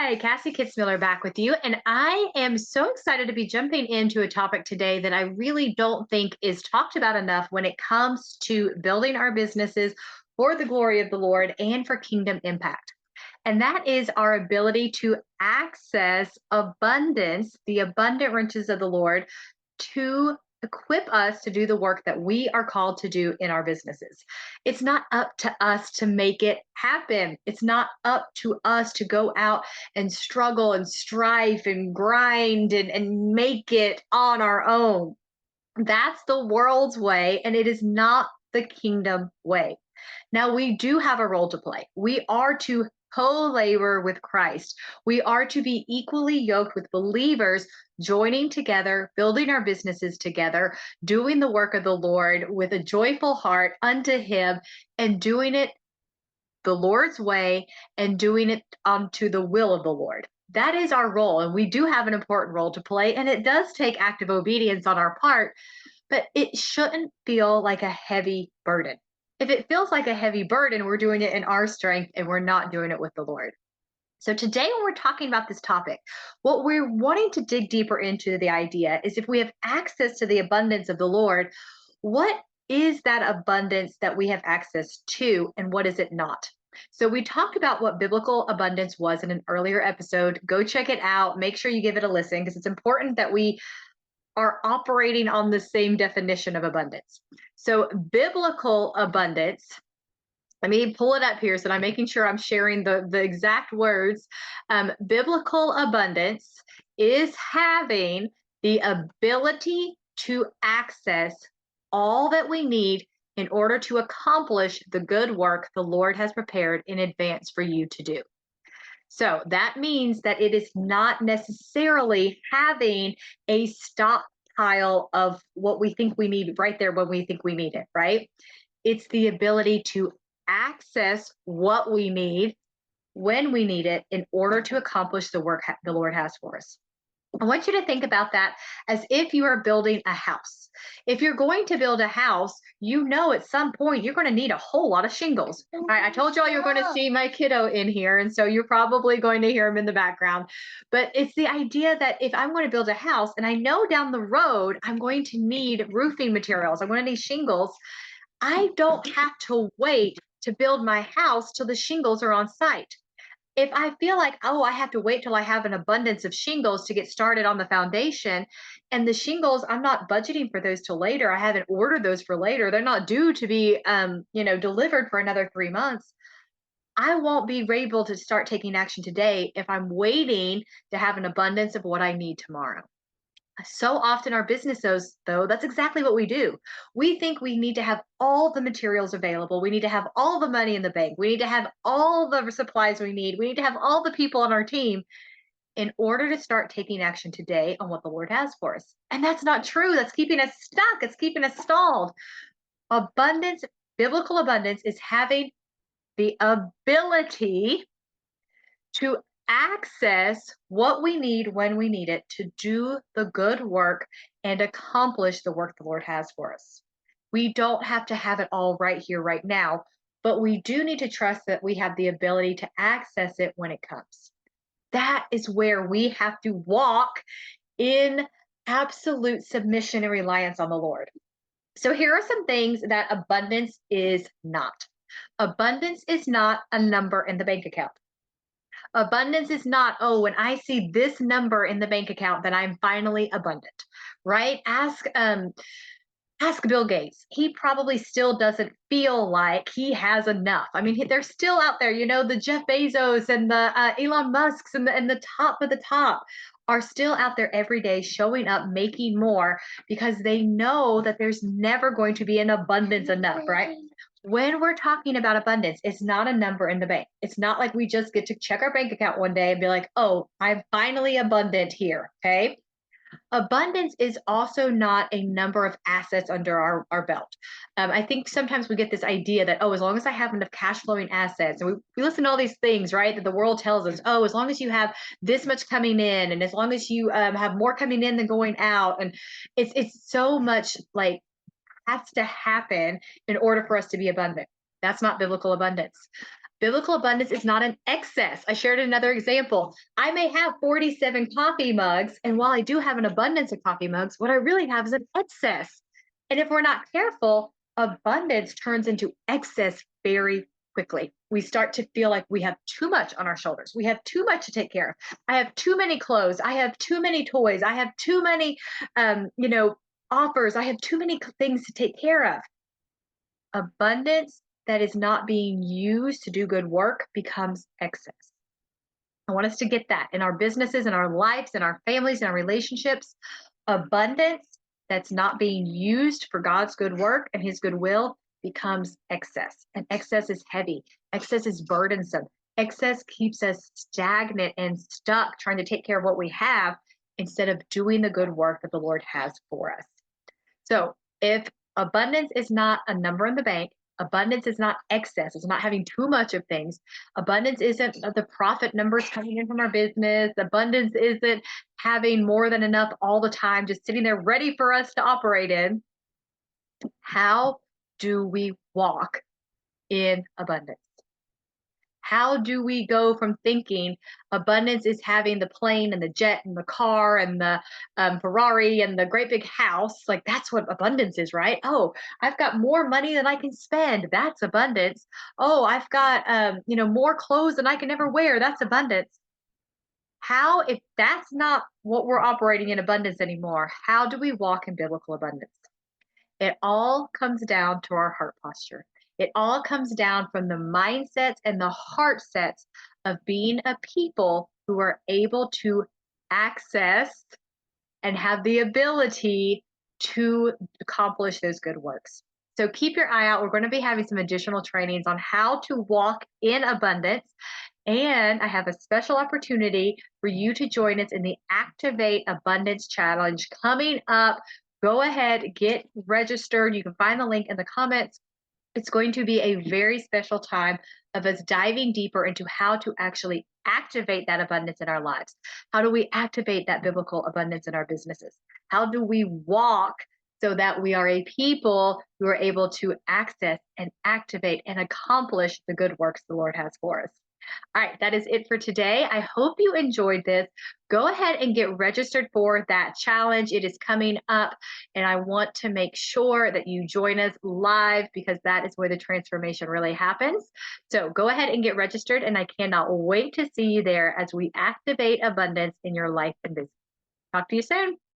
Hi, Cassie Kitzmiller back with you. And I am so excited to be jumping into a topic today that I really don't think is talked about enough when it comes to building our businesses for the glory of the Lord and for kingdom impact. And that is our ability to access abundance, the abundant riches of the Lord, to equip us to do the work that we are called to do in our businesses. It's not up to us to make it happen. It's not up to us to go out and struggle and strive and grind and make it on our own. That's the world's way, and it is not the kingdom way. Now, we do have a role to play. We are to co labor with Christ. We are to be equally yoked with believers, joining together, building our businesses together, doing the work of the Lord with a joyful heart unto Him, and doing it the Lord's way and doing it unto the will of the Lord. That is our role. And we do have an important role to play. And it does take active obedience on our part, but it shouldn't feel like a heavy burden. If it feels like a heavy burden, we're doing it in our strength and we're not doing it with the Lord. So, today, when we're talking about this topic, what we're wanting to dig deeper into the idea is if we have access to the abundance of the Lord, what is that abundance that we have access to and what is it not? So, we talked about what biblical abundance was in an earlier episode. Go check it out. Make sure you give it a listen because it's important that we are operating on the same definition of abundance. So, biblical abundance, let me pull it up here so that I'm making sure I'm sharing the exact words. Biblical abundance is having the ability to access all that we need in order to accomplish the good work the Lord has prepared in advance for you to do. So that means that it is not necessarily having a stockpile of what we think we need right there when we think we need it, right? It's the ability to access what we need when we need it in order to accomplish the work the Lord has for us. I want you to think about that as if you are building a house. If you're going to build a house, you know at some point you're going to need a whole lot of shingles. All right, I told y'all you're going to see my kiddo in here, and so you're probably going to hear him in the background. But it's the idea that if I'm going to build a house and I know down the road I'm going to need roofing materials, I'm going to need shingles, I don't have to wait to build my house till the shingles are on site. If I feel like, oh, I have to wait till I have an abundance of shingles to get started on the foundation, and the shingles, I'm not budgeting for those till later. I haven't ordered those for later. They're not due to be, delivered for another 3 months. I won't be able to start taking action today if I'm waiting to have an abundance of what I need tomorrow. So often, our businesses, though, that's exactly what we do. We think we need to have all the materials available. We need to have all the money in the bank. We need to have all the supplies we need. We need to have all the people on our team in order to start taking action today on what the Lord has for us. And that's not true. That's keeping us stuck. It's keeping us stalled. Abundance, biblical abundance, is having the ability to access what we need when we need it to do the good work and accomplish the work the Lord has for us. We don't have to have it all right here, right now, but we do need to trust that we have the ability to access it when it comes. That is where we have to walk in absolute submission and reliance on the Lord. So, here are some things that abundance is not. Abundance is not a number in the bank account. Abundance is not, oh, when I see this number in the bank account, then I'm finally abundant, right? Ask Bill Gates. He probably still doesn't feel like he has enough. I mean, they're still out there. The Jeff Bezos and the Elon Musk's and the top of the top are still out there every day showing up, making more because they know that there's never going to be an abundance enough, right? When we're talking about abundance, it's not a number in the bank. It's not like we just get to check our bank account one day and be like, oh, I'm finally abundant here. Okay. Abundance is also not a number of assets under our belt. I think sometimes we get this idea that, oh, as long as I have enough cash flowing assets, and we listen to all these things, right, that the world tells us, oh, as long as you have this much coming in, and as long as you have more coming in than going out, and it's so much like has to happen in order for us to be abundant. That's not biblical abundance. Biblical abundance is not an excess. I shared another example. I may have 47 coffee mugs, and while I do have an abundance of coffee mugs, what I really have is an excess. And if we're not careful, abundance turns into excess very quickly. We start to feel like we have too much on our shoulders. We have too much to take care of. I have too many clothes. I have too many toys. I have too many, offers. I have too many things to take care of. Abundance that is not being used to do good work becomes excess. I want us to get that in our businesses, in our lives, in our families, in our relationships. Abundance that's not being used for God's good work and His goodwill becomes excess. And excess is heavy, excess is burdensome. Excess keeps us stagnant and stuck trying to take care of what we have instead of doing the good work that the Lord has for us. So if abundance is not a number in the bank, abundance is not excess, it's not having too much of things. Abundance isn't the profit numbers coming in from our business. Abundance isn't having more than enough all the time, just sitting there ready for us to operate in. How do we walk in abundance? How do we go from thinking abundance is having the plane and the jet and the car and the Ferrari and the great big house? Like that's what abundance is, right? Oh, I've got more money than I can spend. That's abundance. Oh, I've got more clothes than I can ever wear. That's abundance. How, if that's not what we're operating in abundance anymore, how do we walk in biblical abundance? It all comes down to our heart posture. It all comes down from the mindsets and the heart sets of being a people who are able to access and have the ability to accomplish those good works. So keep your eye out. We're going to be having some additional trainings on how to walk in abundance. And I have a special opportunity for you to join us in the Activate Abundance Challenge coming up. Go ahead, get registered. You can find the link in the comments. It's going to be a very special time of us diving deeper into how to actually activate that abundance in our lives. How do we activate that biblical abundance in our businesses? How do we walk so that we are a people who are able to access and activate and accomplish the good works the Lord has for us? All right, that is it for today. I hope you enjoyed this. Go ahead and get registered for that challenge. It is coming up, and I want to make sure that you join us live because that is where the transformation really happens. So go ahead and get registered, and I cannot wait to see you there as we activate abundance in your life and business. Talk to you soon.